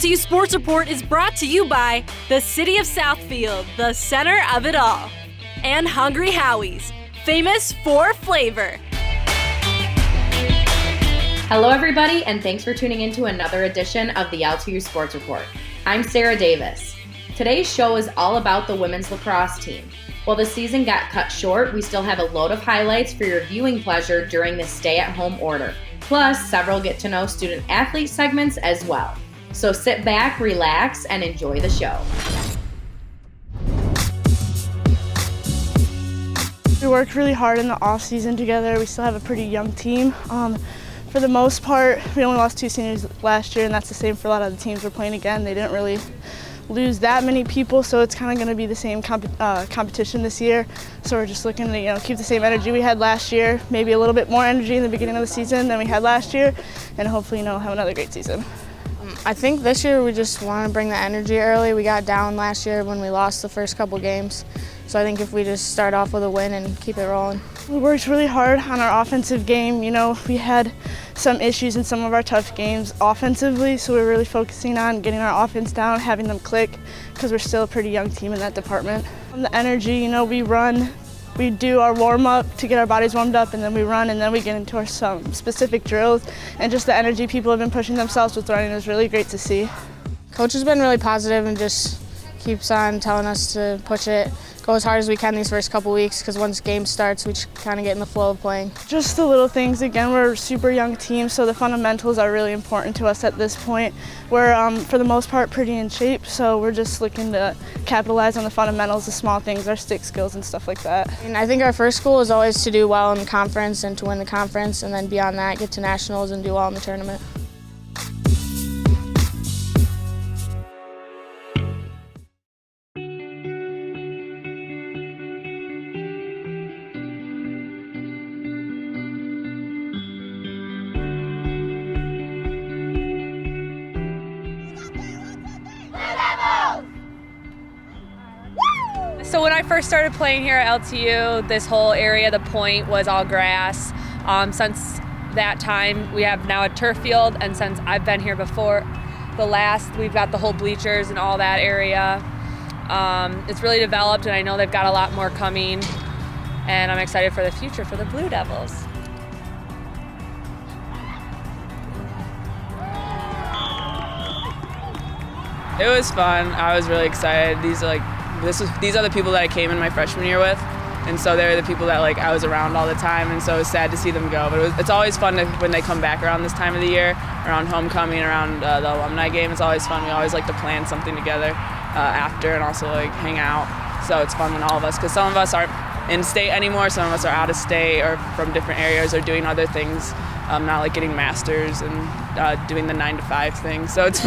LTU Sports Report is brought to you by the City of Southfield, the center of it all, and Hungry Howie's, famous for flavor. Hello everybody, and thanks for tuning in to another edition of the LTU Sports Report. I'm Sarah Davis. Today's show is all about the women's lacrosse team. While the season got cut short, we still have a load of highlights for your viewing pleasure during the stay-at-home order, plus several get-to-know student-athlete segments as well. So sit back, relax, and enjoy the show. We worked really hard in the off-season together. We still have a pretty young team. For the most part, we only lost 2 seniors last year, and that's the same for a lot of the teams we're playing again. They didn't really lose that many people, so it's kind of going to be the same competition this year. So we're just looking to keep the same energy we had last year, maybe a little bit more energy in the beginning of the season than we had last year, and hopefully have another great season. I think this year we just want to bring the energy early. We got down last year when we lost the first couple games. So I think if we just start off with a win and keep it rolling. We worked really hard on our offensive game. We had some issues in some of our tough games offensively, so we're really focusing on getting our offense down, having them click, because we're still a pretty young team in that department. The energy, we run, we do our warm-up to get our bodies warmed up, and then we run, and then we get into some specific drills, and just the energy people have been pushing themselves with running is really great to see. Coach has been really positive and just keeps on telling us to push it, go as hard as we can these first couple weeks, because once game starts, we just kind of get in the flow of playing. Just the little things. Again, we're a super young team, so the fundamentals are really important to us at this point. We're, for the most part, pretty in shape, so we're just looking to capitalize on the fundamentals, the small things, our stick skills and stuff like that. And I think our first goal is always to do well in the conference and to win the conference, and then beyond that, get to nationals and do well in the tournament. So when I first started playing here at LTU, this whole area, the point, was all grass. Since that time, we have now a turf field, and since I've been here before, we've got the whole bleachers and all that area. It's really developed, and I know they've got a lot more coming, and I'm excited for the future for the Blue Devils. It was fun. I was really excited. These are the people that I came in my freshman year with, and so they're the people that I was around all the time, and so it was sad to see them go. But it's always fun when they come back around this time of the year, around homecoming, around the alumni game. It's always fun. We always like to plan something together after, and also hang out. So it's fun when all of us, because some of us aren't in state anymore, some of us are out of state or from different areas or doing other things, not getting masters and doing the 9-to-5 thing. So it's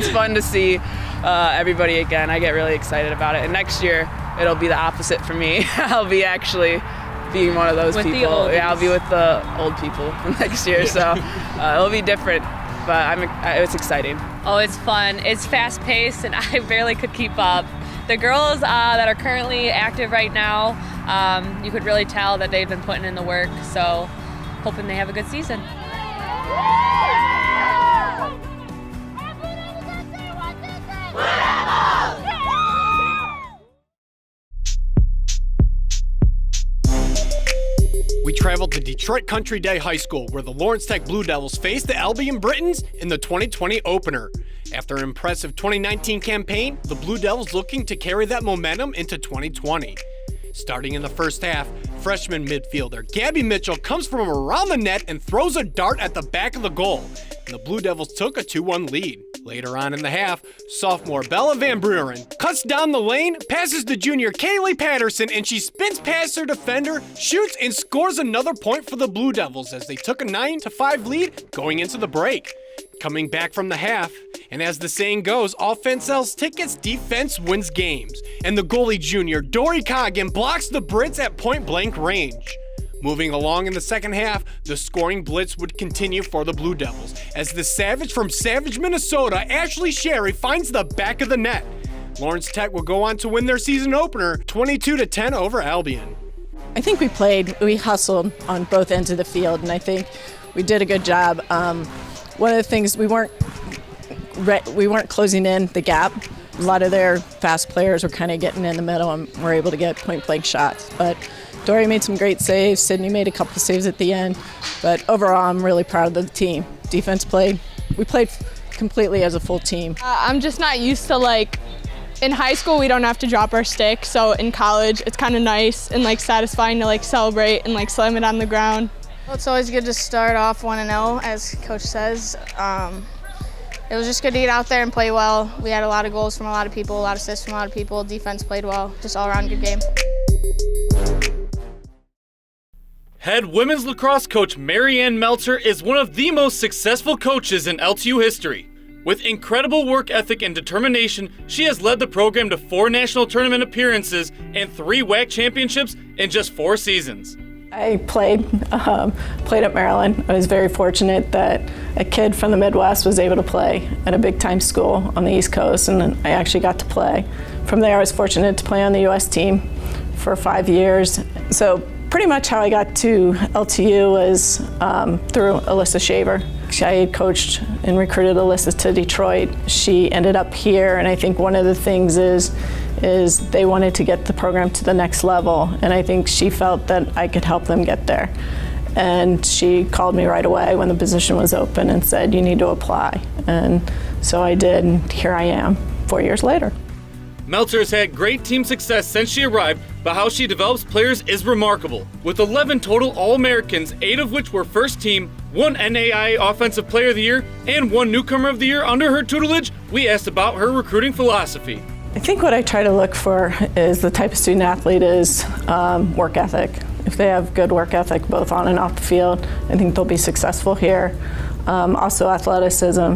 fun to see everybody again. I get really excited about it. And next year, it'll be the opposite for me. I'll be actually being one of those people. Yeah, I'll be with the old people next year. So it'll be different, but it's exciting. Oh, it's fun. It's fast-paced, and I barely could keep up. The girls that are currently active right now, you could really tell that they've been putting in the work. So hoping they have a good season. We traveled to Detroit Country Day High School, where the Lawrence Tech Blue Devils faced the Albion Britons in the 2020 opener. After an impressive 2019 campaign, the Blue Devils looking to carry that momentum into 2020. Starting in the first half, freshman midfielder Gabby Mitchell comes from around the net and throws a dart at the back of the goal, and the Blue Devils took a 2-1 lead. Later on in the half, sophomore Bella Van Buren cuts down the lane, passes to junior Kaylee Patterson, and she spins past her defender, shoots, and scores another point for the Blue Devils as they took a 9-5 lead going into the break. Coming back from the half, and as the saying goes, offense sells tickets, defense wins games. And the goalie junior, Dory Coggin, blocks the Brits at point-blank range. Moving along in the second half, the scoring blitz would continue for the Blue Devils, as the Savage from Savage, Minnesota, Ashley Sherry, finds the back of the net. Lawrence Tech will go on to win their season opener 22-10 over Albion. I think we hustled on both ends of the field, and I think we did a good job. One of the things we weren't we weren't closing in the gap. A lot of their fast players were kind of getting in the middle and were able to get point-blank shots. But Dory made some great saves. Sydney made a couple saves at the end. But overall, I'm really proud of the team. Defense played. We played completely as a full team. I'm just not used to, in high school, we don't have to drop our stick. So in college, it's kind of nice and, satisfying to, celebrate and, slam it on the ground. Well, it's always good to start off 1-0, as Coach says. It was just good to get out there and play well. We had a lot of goals from a lot of people, a lot of assists from a lot of people. Defense played well. Just all-around good game. Head women's lacrosse coach Marianne Meltzer is one of the most successful coaches in LTU history. With incredible work ethic and determination, she has led the program to 4 national tournament appearances and 3 WAC championships in just 4 seasons. I played at Maryland. I was very fortunate that a kid from the Midwest was able to play at a big-time school on the East Coast, and I actually got to play. From there, I was fortunate to play on the U.S. team for 5 years. So pretty much how I got to LTU was through Alyssa Shaver. I had coached and recruited Alyssa to Detroit. She ended up here, and I think one of the things is they wanted to get the program to the next level, and I think she felt that I could help them get there. And she called me right away when the position was open and said, you need to apply. And so I did, and here I am 4 years later. Meltzer has had great team success since she arrived, but how she develops players is remarkable. With 11 total All-Americans, 8 of which were first team, 1 NAIA Offensive Player of the Year, and 1 Newcomer of the Year under her tutelage, we asked about her recruiting philosophy. I think what I try to look for is the type of student athlete is work ethic. If they have good work ethic both on and off the field, I think they'll be successful here. Also athleticism.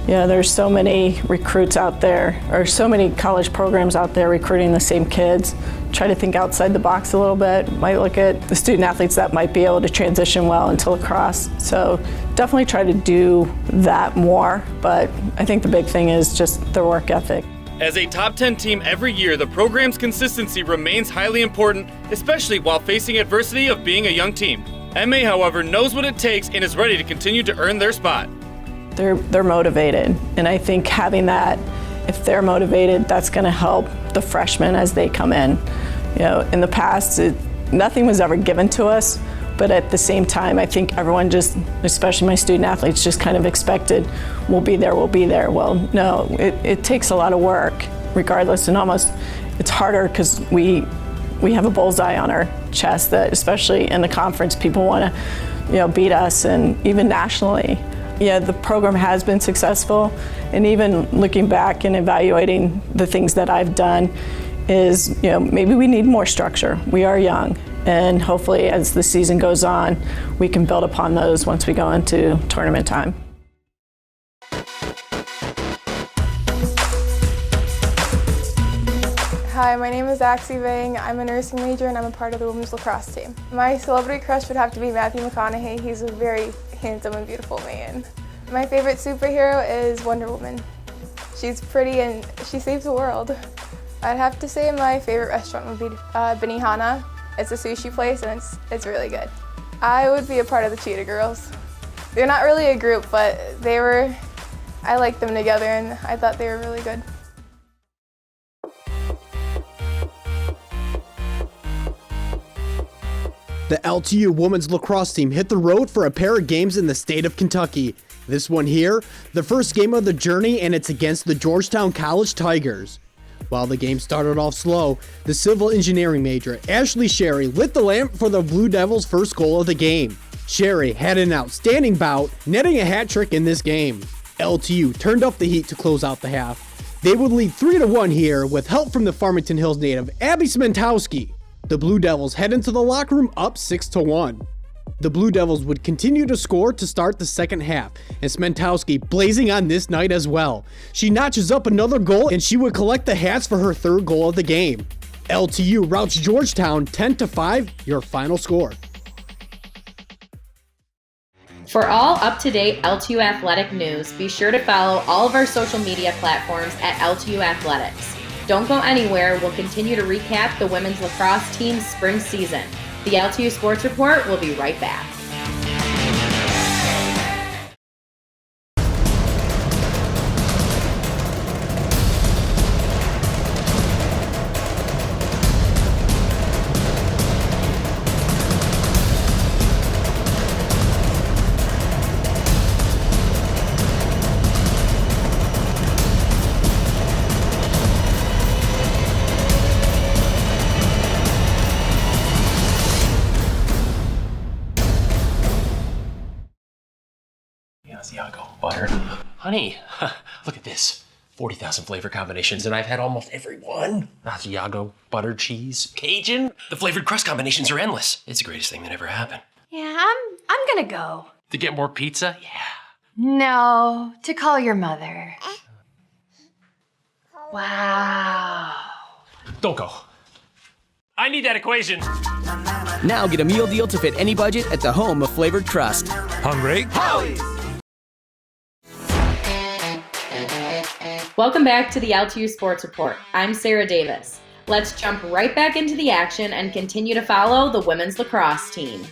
There's so many recruits out there, or so many college programs out there recruiting the same kids. Try to think outside the box a little bit. Might look at the student athletes that might be able to transition well into lacrosse. So definitely try to do that more, but I think the big thing is just their work ethic. As a top 10 team every year, the program's consistency remains highly important, especially while facing adversity of being a young team. MA, however, knows what it takes and is ready to continue to earn their spot. They're motivated, and I think having that, if they're motivated, that's going to help the freshmen as they come in. In the past, nothing was ever given to us, but at the same time, I think everyone just, especially my student athletes, just kind of expected, we'll be there. Well, no, it takes a lot of work, regardless, and almost it's harder because we have a bullseye on our chest that, especially in the conference, people want to, beat us, and even nationally. The program has been successful, and even looking back and evaluating the things that I've done is, maybe we need more structure. We are young, and hopefully as the season goes on, we can build upon those once we go into tournament time. Hi, my name is Axie Vang. I'm a nursing major and I'm a part of the women's lacrosse team. My celebrity crush would have to be Matthew McConaughey. He's a very handsome and beautiful man. My favorite superhero is Wonder Woman. She's pretty and she saves the world. I'd have to say my favorite restaurant would be Benihana. It's a sushi place and it's really good. I would be a part of the Cheetah Girls. They're not really a group, but I liked them together and I thought they were really good. The LTU women's lacrosse team hit the road for a pair of games in the state of Kentucky. This one here, the first game of the journey, and it's against the Georgetown College Tigers. While the game started off slow, the civil engineering major, Ashley Sherry, lit the lamp for the Blue Devils' first goal of the game. Sherry had an outstanding bout, netting a hat trick in this game. LTU turned up the heat to close out the half. They would lead 3-1 here with help from the Farmington Hills native, Abby Smentowski. The Blue Devils head into the locker room up 6-1. The Blue Devils would continue to score to start the second half, and Smentowski blazing on this night as well. She notches up another goal, and she would collect the hats for her third goal of the game. LTU routs Georgetown 10-5, your final score. For all up-to-date LTU athletic news, be sure to follow all of our social media platforms at LTU Athletics. Don't go anywhere, we'll continue to recap the women's lacrosse team's spring season. The LTU Sports Report will be right back. Honey, look at this. 40,000 flavor combinations, and I've had almost every one. Asiago, butter, cheese, Cajun. The flavored crust combinations are endless. It's the greatest thing that ever happened. Yeah, I'm gonna go. To get more pizza? Yeah. No, to call your mother. Wow. Don't go. I need that equation. Now get a meal deal to fit any budget at the home of flavored crust. Hungry? Howie's! Welcome back to the LTU Sports Report. I'm Sarah Davis. Let's jump right back into the action and continue to follow the women's lacrosse team.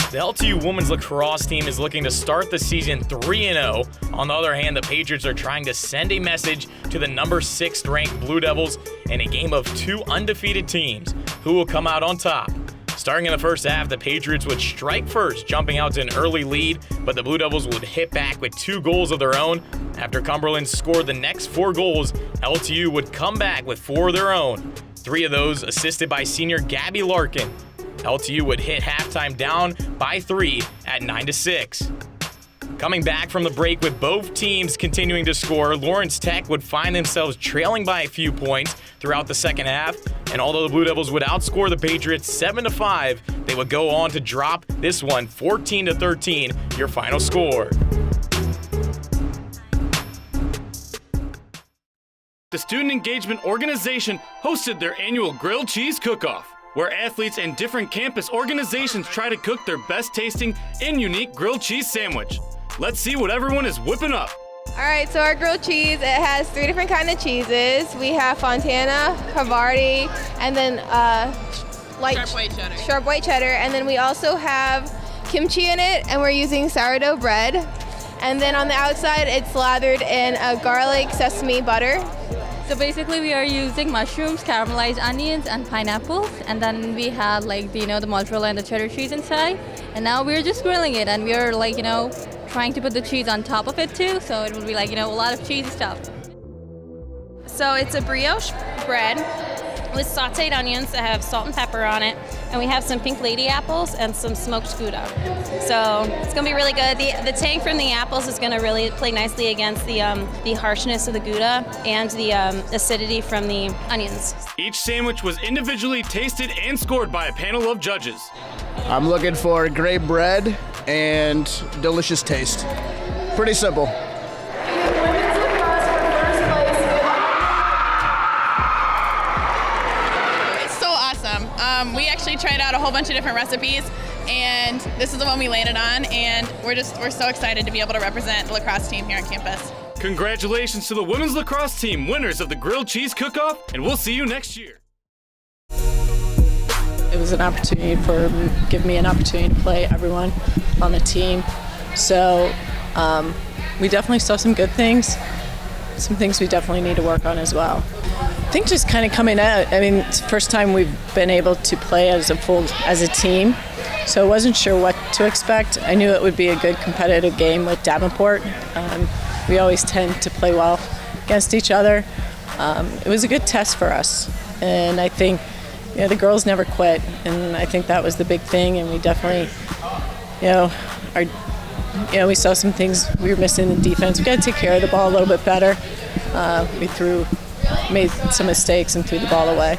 The LTU women's lacrosse team is looking to start the season 3-0. On the other hand, the Patriots are trying to send a message to the number 6 ranked Blue Devils in a game of 2 undefeated teams. Who will come out on top? Starting in the first half, the Patriots would strike first, jumping out to an early lead, but the Blue Devils would hit back with 2 goals of their own. After Cumberland scored the next 4 goals, LTU would come back with 4 of their own. 3 of those assisted by senior Gabby Larkin. LTU would hit halftime down by 3 at 9-6. Coming back from the break with both teams continuing to score, Lawrence Tech would find themselves trailing by a few points throughout the second half, and although the Blue Devils would outscore the Patriots 7-5, they would go on to drop this one 14-13, your final score. The Student Engagement Organization hosted their annual Grilled Cheese Cook-Off, where athletes and different campus organizations try to cook their best tasting and unique grilled cheese sandwich. Let's see what everyone is whipping up. All right, so our grilled cheese, it has 3 different kinds of cheeses. We have Fontana, Havarti, and then sharp white cheddar. And then we also have kimchi in it, and we're using sourdough bread. And then on the outside, it's slathered in a garlic sesame butter. So basically we are using mushrooms, caramelized onions, and pineapples. And then we have the mozzarella and the cheddar cheese inside. And now we're just grilling it, and we're trying to put the cheese on top of it too. So it will be a lot of cheesy stuff. So it's a brioche bread with sauteed onions that have salt and pepper on it. And we have some pink lady apples and some smoked Gouda. So it's gonna be really good. The tang from the apples is gonna really play nicely against the harshness of the Gouda and the acidity from the onions. Each sandwich was individually tasted and scored by a panel of judges. I'm looking for great bread and delicious taste. Pretty simple. We actually tried out a whole bunch of different recipes, and this is the one we landed on, and we're so excited to be able to represent the lacrosse team here on campus. Congratulations to the women's lacrosse team, winners of the Grilled Cheese Cook-Off, and we'll see you next year. It was an opportunity give me an opportunity to play everyone on the team. So we definitely saw some good things, some things we definitely need to work on as well. I think just kind of coming out, it's the first time we've been able to play as a team, so I wasn't sure what to expect. I knew it would be a good competitive game with Davenport. We always tend to play well against each other. It was a good test for us, and I think the girls never quit, and I think that was the big thing, and we definitely, we saw some things we were missing in defense. We got to take care of the ball a little bit better. We made some mistakes and threw the ball away.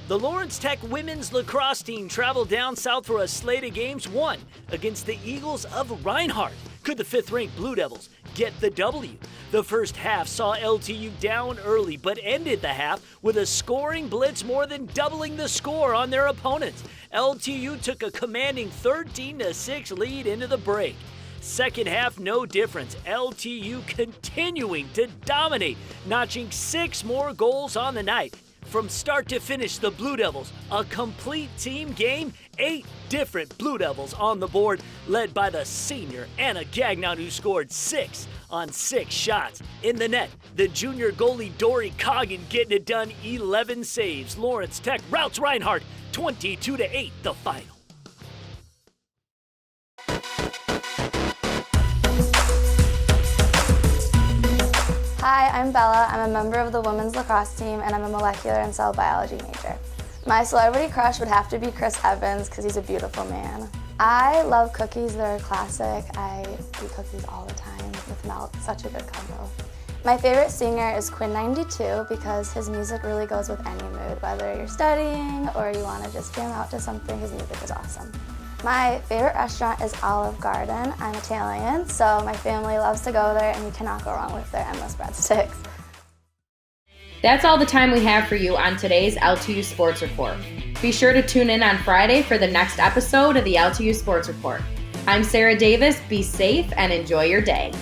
The Lawrence Tech women's lacrosse team traveled down south for a slate of games, one against the Eagles of Reinhardt. Could the 5th-ranked Blue Devils get the W? The first half saw LTU down early, but ended the half with a scoring blitz more than doubling the score on their opponents. LTU took a commanding 13-6 lead into the break. Second half, no difference. LTU continuing to dominate, notching 6 more goals on the night. From start to finish, the Blue Devils, a complete team game, 8 different Blue Devils on the board, led by the senior Anna Gagnon, who scored 6 on 6 shots. In the net, the junior goalie Dory Coggin getting it done, 11 saves. Lawrence Tech routs Reinhardt 22-8, the final. Hi, I'm Bella. I'm a member of the women's lacrosse team, and I'm a molecular and cell biology major. My celebrity crush would have to be Chris Evans because he's a beautiful man. I love cookies. They're a classic. I eat cookies all the time with milk. Such a good combo. My favorite singer is Quinn92 because his music really goes with any mood, whether you're studying or you want to just jam out to something. His music is awesome. My favorite restaurant is Olive Garden. I'm Italian, so my family loves to go there, and you cannot go wrong with their endless breadsticks. That's all the time we have for you on today's LTU Sports Report. Be sure to tune in on Friday for the next episode of the LTU Sports Report. I'm Sarah Davis. Be safe and enjoy your day.